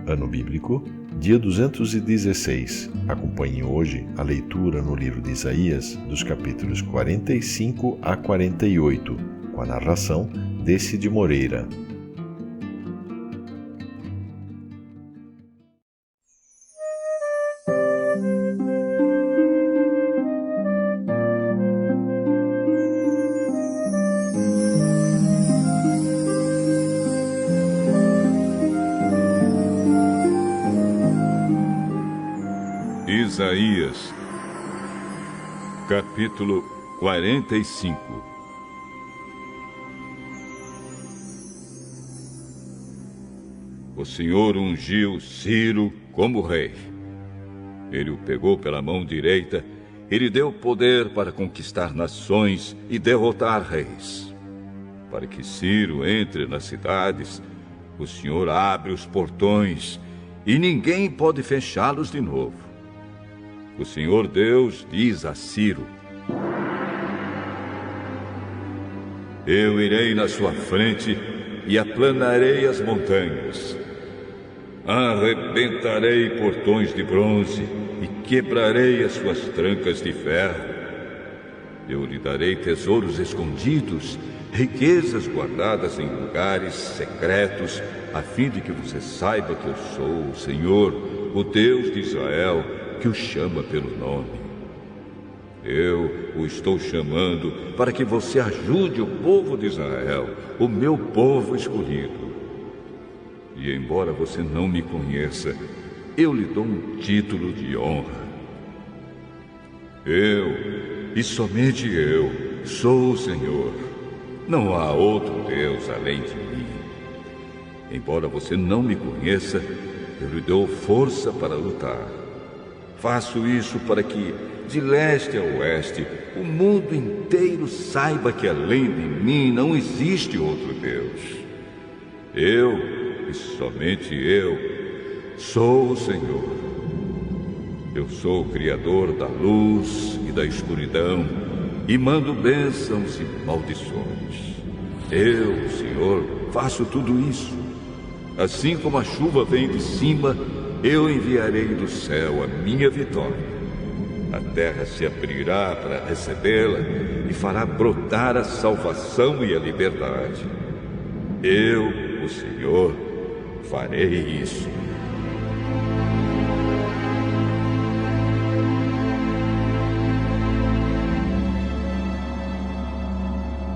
Ano Bíblico, dia 216. Acompanhe hoje a leitura no livro de Isaías, dos capítulos 45 a 48, com a narração de Cid Moreira. Isaías, capítulo 45. O Senhor ungiu Ciro como rei. Ele o pegou pela mão direita e lhe deu poder para conquistar nações e derrotar reis. Para que Ciro entre nas cidades, o Senhor abre os portões e ninguém pode fechá-los de novo. O Senhor Deus diz a Ciro: eu irei na sua frente e aplanarei as montanhas. Arrebentarei portões de bronze e quebrarei as suas trancas de ferro. Eu lhe darei tesouros escondidos, riquezas guardadas em lugares secretos, a fim de que você saiba que eu sou o Senhor, o Deus de Israel, que o chama pelo nome. Eu o estou chamando para que você ajude o povo de Israel, o meu povo escolhido. E embora você não me conheça, eu lhe dou um título de honra. Eu, e somente eu, sou o Senhor. Não há outro Deus além de mim. Embora você não me conheça, eu lhe dou força para lutar. Faço isso para que, de leste a oeste, o mundo inteiro saiba que além de mim não existe outro Deus. Eu, e somente eu, sou o Senhor. Eu sou o Criador da luz e da escuridão, e mando bênçãos e maldições. Eu, o Senhor, faço tudo isso. Assim como a chuva vem de cima, eu enviarei do céu a minha vitória. A terra se abrirá para recebê-la e fará brotar a salvação e a liberdade. Eu, o Senhor, farei isso.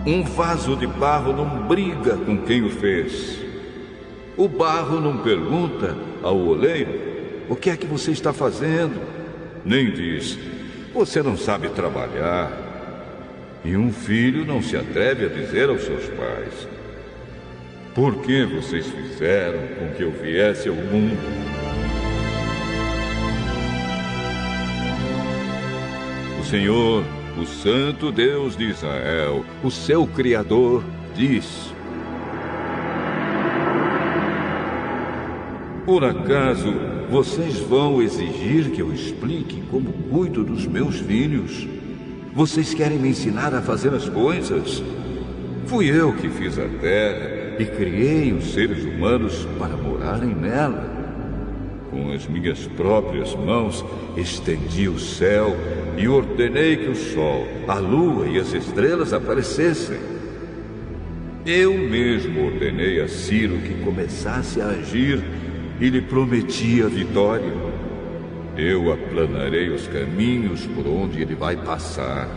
Um vaso de barro não briga com quem o fez. O barro não pergunta ao oleiro: o que é que você está fazendo? Nem diz: você não sabe trabalhar. E um filho não se atreve a dizer aos seus pais: por que vocês fizeram com que eu viesse ao mundo? O Senhor, o Santo Deus de Israel, o seu Criador, diz: por acaso vocês vão exigir que eu explique como cuido dos meus filhos? Vocês querem me ensinar a fazer as coisas? Fui eu que fiz a terra e criei os seres humanos para morarem nela. Com as minhas próprias mãos estendi o céu e ordenei que o sol, a lua e as estrelas aparecessem. Eu mesmo ordenei a Ciro que começasse a agir e lhe prometi a vitória. Eu aplanarei os caminhos por onde ele vai passar.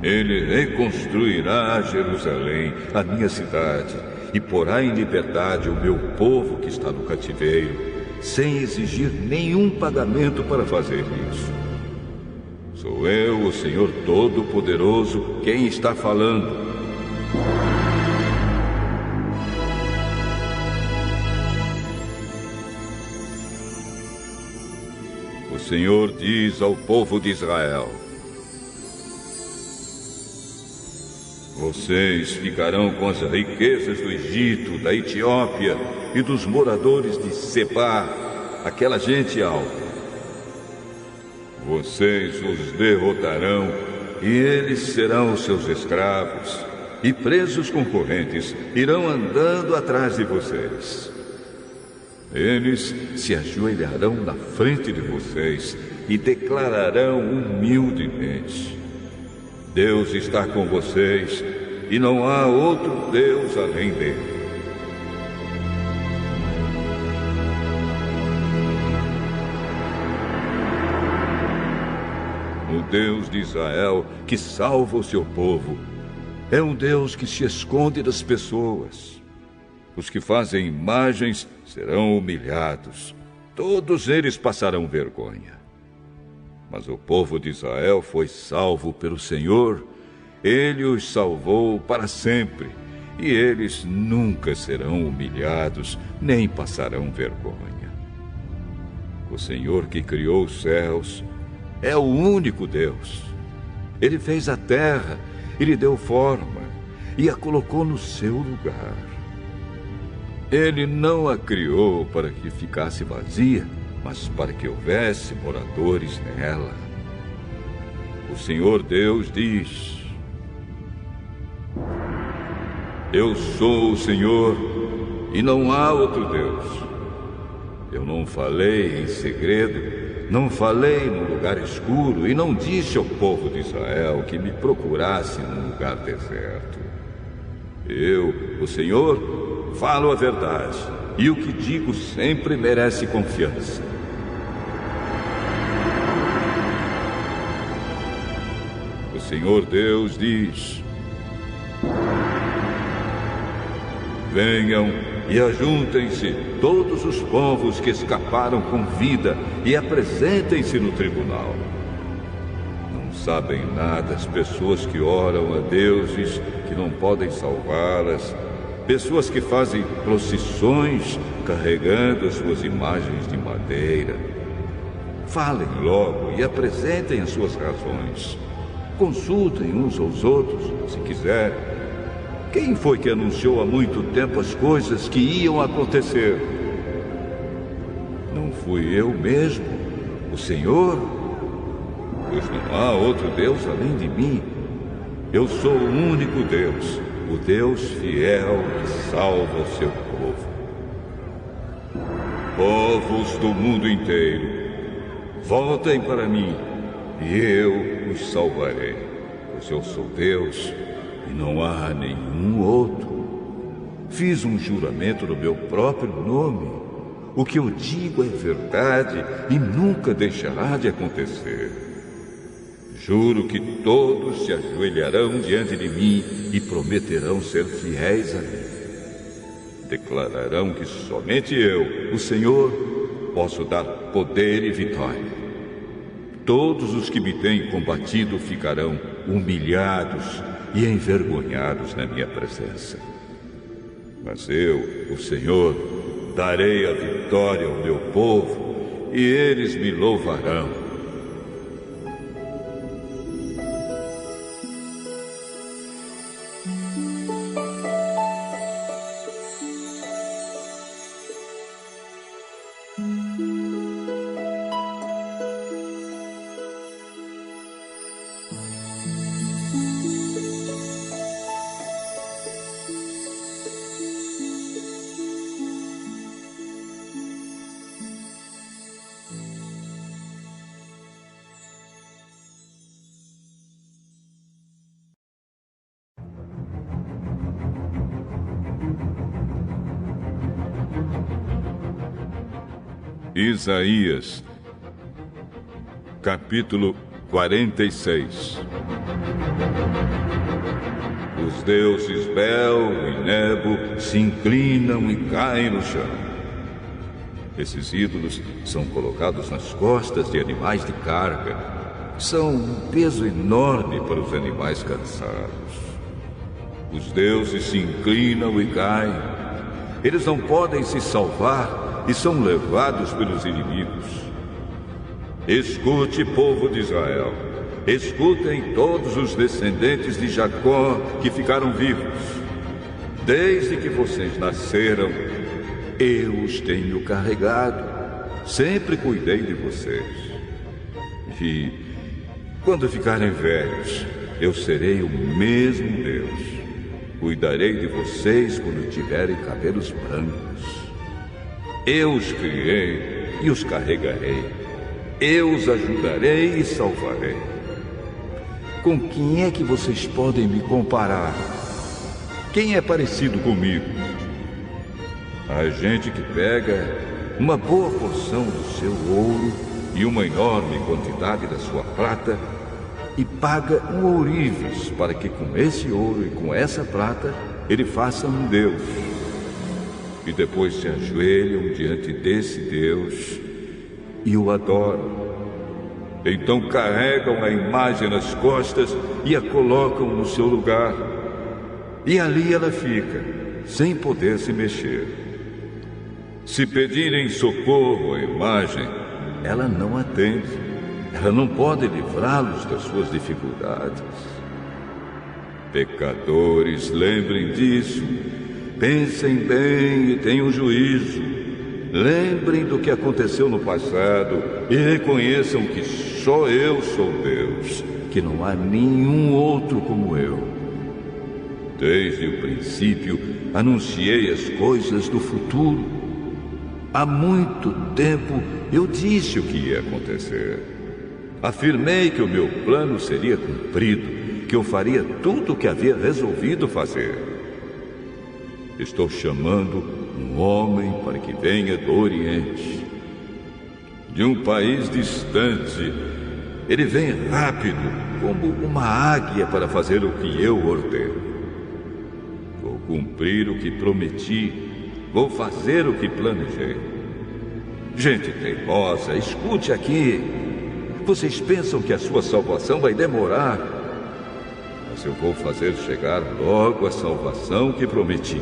Ele reconstruirá Jerusalém, a minha cidade, e porá em liberdade o meu povo que está no cativeiro, sem exigir nenhum pagamento para fazer isso. Sou eu, o Senhor Todo-Poderoso, quem está falando. O Senhor diz ao povo de Israel: vocês ficarão com as riquezas do Egito, da Etiópia e dos moradores de Sebá, aquela gente alta. Vocês os derrotarão e eles serão os seus escravos, e presos concorrentes irão andando atrás de vocês. Eles se ajoelharão na frente de vocês e declararão humildemente: Deus está com vocês e não há outro Deus além dele. O Deus de Israel, que salva o seu povo, é um Deus que se esconde das pessoas. Os que fazem imagens serão humilhados. Todos eles passarão vergonha. Mas o povo de Israel foi salvo pelo Senhor. Ele os salvou para sempre. E eles nunca serão humilhados, nem passarão vergonha. O Senhor que criou os céus é o único Deus. Ele fez a terra e lhe deu forma e a colocou no seu lugar. Ele não a criou para que ficasse vazia, mas para que houvesse moradores nela. O Senhor Deus diz: Eu sou o Senhor e não há outro Deus. Eu não falei em segredo, não falei num lugar escuro e não disse ao povo de Israel que me procurasse num lugar deserto. Eu, o Senhor, falo a verdade, e o que digo sempre merece confiança. O Senhor Deus diz: Venham e ajuntem-se todos os povos que escaparam com vida e apresentem-se no tribunal. Não sabem nada as pessoas que oram a deuses que não podem salvá-las, pessoas que fazem procissões carregando as suas imagens de madeira. Falem logo e apresentem as suas razões. Consultem uns aos outros, se quiserem. Quem foi que anunciou há muito tempo as coisas que iam acontecer? Não fui eu mesmo, o Senhor? Pois não há outro Deus além de mim. Eu sou o único Deus, o Deus fiel que salva o seu povo. Povos do mundo inteiro, voltem para mim e eu os salvarei, pois eu sou Deus e não há nenhum outro. Fiz um juramento no meu próprio nome. O que eu digo é verdade e nunca deixará de acontecer. Juro que todos se ajoelharão diante de mim e prometerão ser fiéis a mim. Declararão que somente eu, o Senhor, posso dar poder e vitória. Todos os que me têm combatido ficarão humilhados e envergonhados na minha presença. Mas eu, o Senhor, darei a vitória ao meu povo e eles me louvarão. Isaías, capítulo 46. Os deuses Bel e Nebo se inclinam e caem no chão. Esses ídolos são colocados nas costas de animais de carga. São um peso enorme para os animais cansados. Os deuses se inclinam e caem. Eles não podem se salvar e são levados pelos inimigos. Escute, povo de Israel. Escutem todos os descendentes de Jacó que ficaram vivos. Desde que vocês nasceram, eu os tenho carregado. Sempre cuidei de vocês. E quando ficarem velhos, eu serei o mesmo Deus. Cuidarei de vocês quando tiverem cabelos brancos. Eu os criei e os carregarei. Eu os ajudarei e salvarei. Com quem é que vocês podem me comparar? Quem é parecido comigo? A gente que pega uma boa porção do seu ouro e uma enorme quantidade da sua prata e paga um ourives para que com esse ouro e com essa prata ele faça um Deus. E depois se ajoelham diante desse Deus e o adoram. Então carregam a imagem nas costas e a colocam no seu lugar. E ali ela fica, sem poder se mexer. Se pedirem socorro à imagem, ela não atende. Ela não pode livrá-los das suas dificuldades. Pecadores, lembrem disso. Pensem bem e tenham juízo. Lembrem do que aconteceu no passado e reconheçam que só eu sou Deus, que não há nenhum outro como eu. Desde o princípio, anunciei as coisas do futuro. Há muito tempo eu disse o que ia acontecer. Afirmei que o meu plano seria cumprido, que eu faria tudo o que havia resolvido fazer. Estou chamando um homem para que venha do Oriente, de um país distante. Ele vem rápido, como uma águia, para fazer o que eu ordeno. Vou cumprir o que prometi, vou fazer o que planejei. Gente teimosa, escute aqui. Vocês pensam que a sua salvação vai demorar, mas eu vou fazer chegar logo a salvação que prometi.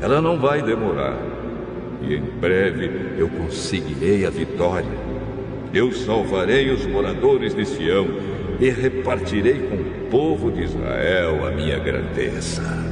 Ela não vai demorar. E em breve eu conseguirei a vitória. Eu salvarei os moradores de Sião e repartirei com o povo de Israel a minha grandeza.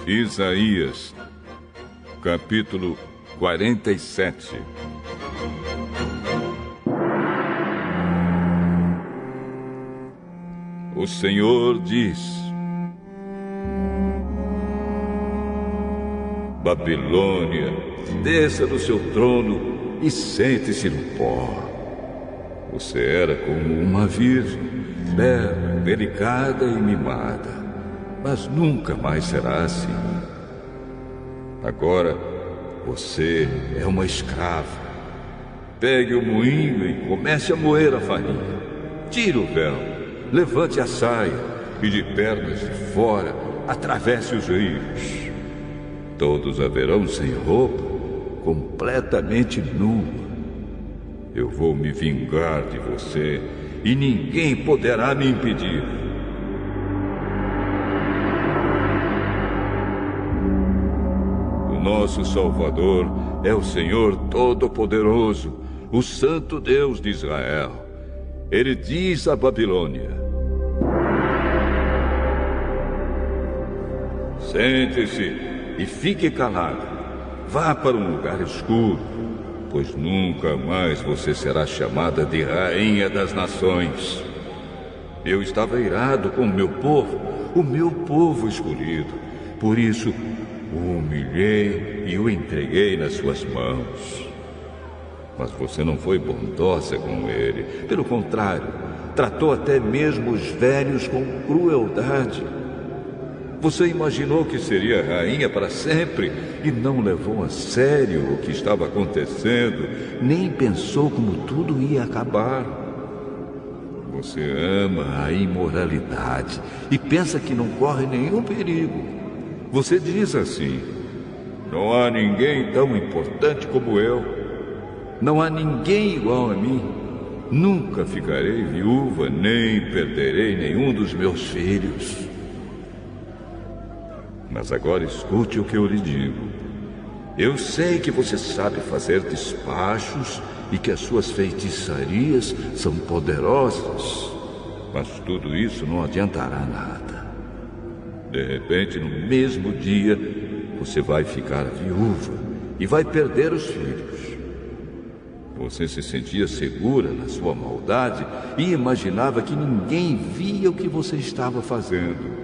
Isaías, capítulo 47. O Senhor diz: Babilônia, desça do seu trono e sente-se no pó. Você era como uma virgem, bela, delicada e mimada, mas nunca mais será assim. Agora você é uma escrava. Pegue o moinho e comece a moer a farinha. Tire o véu, levante a saia e de pernas de fora atravesse os rios. Todos a verão sem roupa, completamente nua. Eu vou me vingar de você e ninguém poderá me impedir. Nosso Salvador é o Senhor Todo-Poderoso, o Santo Deus de Israel. Ele diz à Babilônia: sente-se e fique calado. Vá para um lugar escuro, pois nunca mais você será chamada de Rainha das Nações. Eu estava irado com o meu povo escolhido. Por isso, o humilhei e o entreguei nas suas mãos. Mas você não foi bondosa com ele. Pelo contrário, tratou até mesmo os velhos com crueldade. Você imaginou que seria rainha para sempre e não levou a sério o que estava acontecendo, nem pensou como tudo ia acabar. Você ama a imoralidade e pensa que não corre nenhum perigo. Você diz assim: não há ninguém tão importante como eu. Não há ninguém igual a mim. Nunca ficarei viúva, nem perderei nenhum dos meus filhos. Mas agora escute o que eu lhe digo. Eu sei que você sabe fazer despachos e que as suas feitiçarias são poderosas. Mas tudo isso não adiantará nada. De repente, no mesmo dia, você vai ficar viúva e vai perder os filhos. Você se sentia segura na sua maldade e imaginava que ninguém via o que você estava fazendo.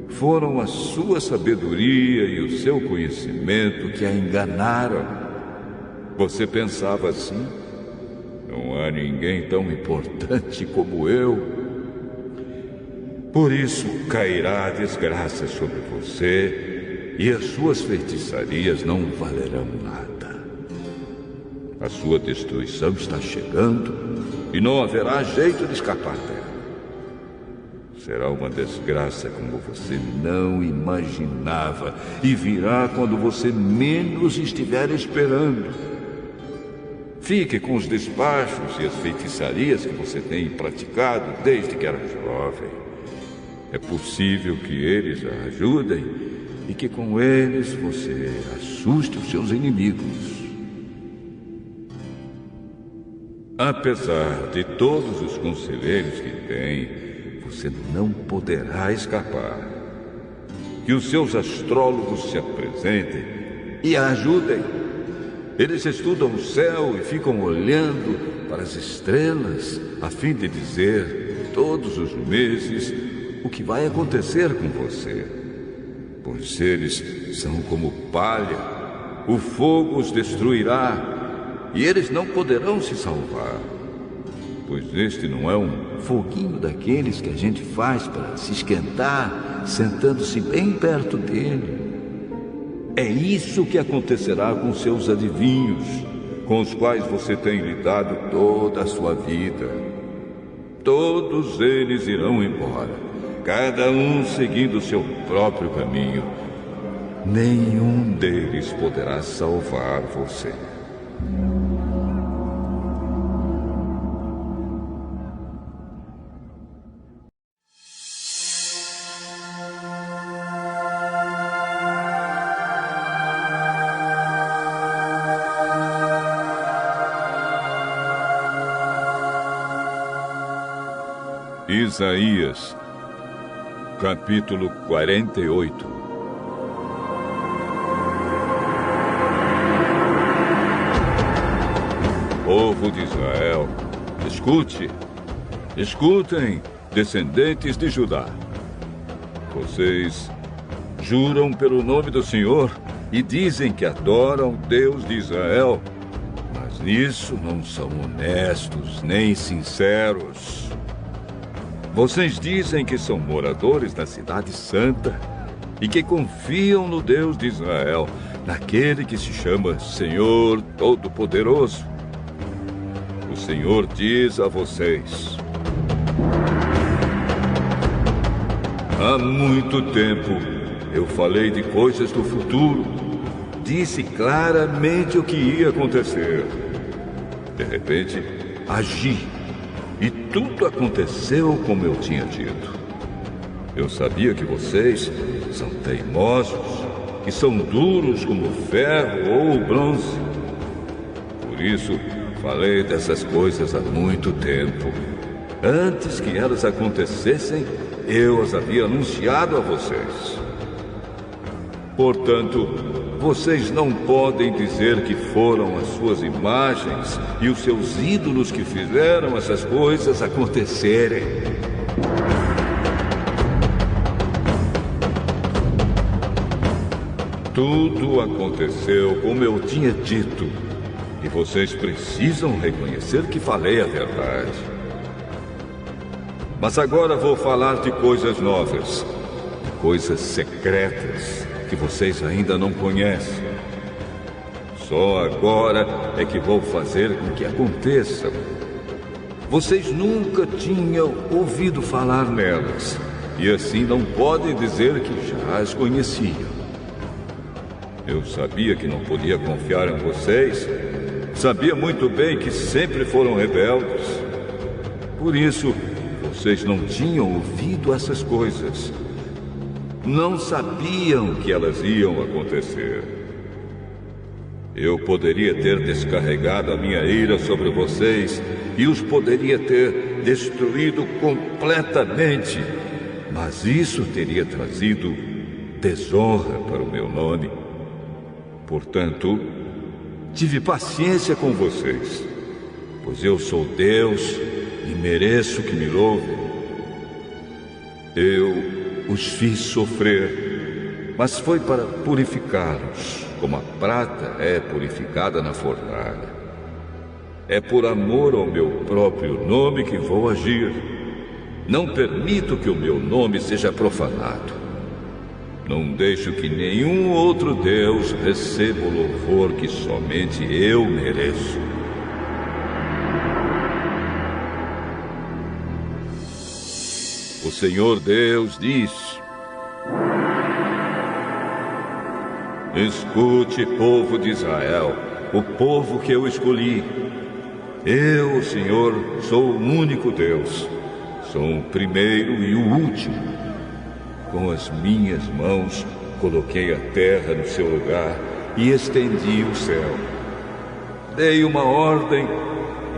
Foram a sua sabedoria e o seu conhecimento que a enganaram. Você pensava assim: não há ninguém tão importante como eu. Por isso cairá a desgraça sobre você e as suas feitiçarias não valerão nada. A sua destruição está chegando e não haverá jeito de escapar dela. Será uma desgraça como você não imaginava e virá quando você menos estiver esperando. Fique com os despachos e as feitiçarias que você tem praticado desde que era jovem. É possível que eles a ajudem e que com eles você assuste os seus inimigos. Apesar de todos os conselheiros que tem, você não poderá escapar. Que os seus astrólogos se apresentem e a ajudem. Eles estudam o céu e ficam olhando para as estrelas a fim de dizer todos os meses o que vai acontecer com você. Pois eles são como palha, o fogo os destruirá e eles não poderão se salvar. Pois este não é um foguinho daqueles que a gente faz para se esquentar, sentando-se bem perto dele. É isso que acontecerá com seus adivinhos, com os quais você tem lidado toda a sua vida. Todos eles irão embora, cada um seguindo o seu próprio caminho. Nenhum deles poderá salvar você. Isaías, capítulo 48. Povo de Israel, escutem, descendentes de Judá. Vocês juram pelo nome do Senhor e dizem que adoram o Deus de Israel, mas nisso não são honestos nem sinceros. Vocês dizem que são moradores da cidade santa e que confiam no Deus de Israel, naquele que se chama Senhor Todo-Poderoso. O Senhor diz a vocês: há muito tempo eu falei de coisas do futuro, disse claramente o que ia acontecer. De repente, agi. E tudo aconteceu como eu tinha dito. Eu sabia que vocês são teimosos, que são duros como ferro ou bronze. Por isso, falei dessas coisas há muito tempo. Antes que elas acontecessem, eu as havia anunciado a vocês. Portanto, vocês não podem dizer que foram as suas imagens e os seus ídolos que fizeram essas coisas acontecerem. Tudo aconteceu como eu tinha dito, e vocês precisam reconhecer que falei a verdade. Mas agora vou falar de coisas novas, de coisas secretas que vocês ainda não conhecem. Só agora é que vou fazer com que aconteçam. Vocês nunca tinham ouvido falar nelas, e assim não podem dizer que já as conheciam. Eu sabia que não podia confiar em vocês, sabia muito bem que sempre foram rebeldes. Por isso, vocês não tinham ouvido essas coisas. Não sabiam que elas iam acontecer. Eu poderia ter descarregado a minha ira sobre vocês e os poderia ter destruído completamente, mas isso teria trazido desonra para o meu nome. Portanto, tive paciência com vocês, pois eu sou Deus e mereço que me louvem. Eu os fiz sofrer, mas foi para purificá-los, como a prata é purificada na fornalha. É por amor ao meu próprio nome que vou agir. Não permito que o meu nome seja profanado. Não deixo que nenhum outro Deus receba o louvor que somente eu mereço. O Senhor Deus diz: escute, povo de Israel, o povo que eu escolhi. Eu, o Senhor, sou o único Deus. Sou o primeiro e o último. Com as minhas mãos, coloquei a terra no seu lugar e estendi o céu. Dei uma ordem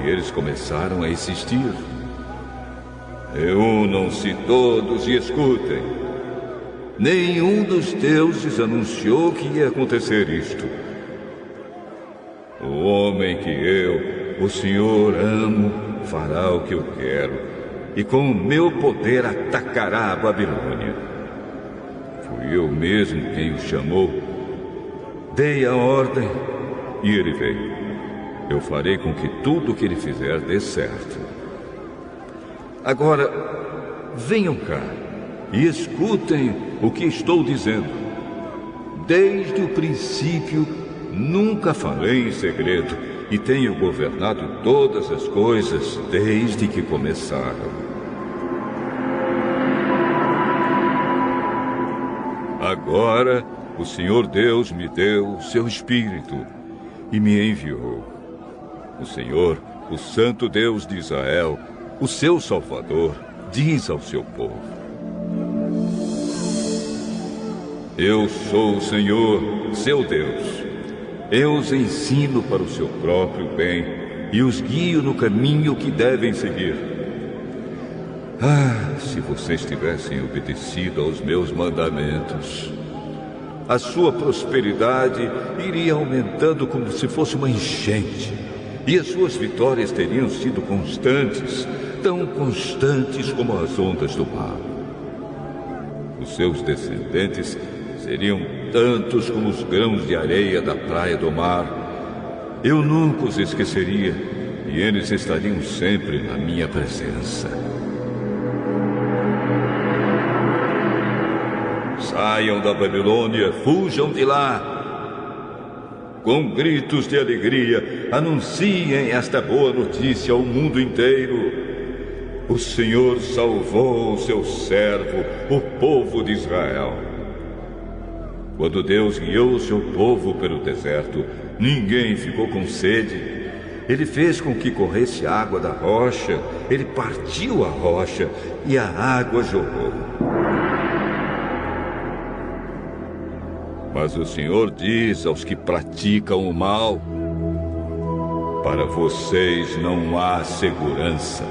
e eles começaram a existir. Reúnam-se todos e escutem. Nenhum dos deuses anunciou que ia acontecer isto. O homem que eu, o Senhor, amo, fará o que eu quero, e com o meu poder atacará a Babilônia. Fui eu mesmo quem o chamou. Dei a ordem e ele veio. Eu farei com que tudo o que ele fizer dê certo. Agora, venham cá e escutem o que estou dizendo. Desde o princípio, nunca falei em segredo e tenho governado todas as coisas desde que começaram. Agora, o Senhor Deus me deu o seu Espírito e me enviou. O Senhor, o Santo Deus de Israel, o seu Salvador, diz ao seu povo: eu sou o Senhor, seu Deus. Eu os ensino para o seu próprio bem e os guio no caminho que devem seguir. Ah, se vocês tivessem obedecido aos meus mandamentos, a sua prosperidade iria aumentando como se fosse uma enchente, e as suas vitórias teriam sido constantes, tão constantes como as ondas do mar. Os seus descendentes seriam tantos como os grãos de areia da praia do mar. Eu nunca os esqueceria, e eles estariam sempre na minha presença. Saiam da Babilônia, fujam de lá. Com gritos de alegria, anunciem esta boa notícia ao mundo inteiro. O Senhor salvou o seu servo, o povo de Israel. Quando Deus guiou o seu povo pelo deserto, ninguém ficou com sede. Ele fez com que corresse água da rocha, ele partiu a rocha e a água jorrou. Mas o Senhor diz aos que praticam o mal: para vocês não há segurança.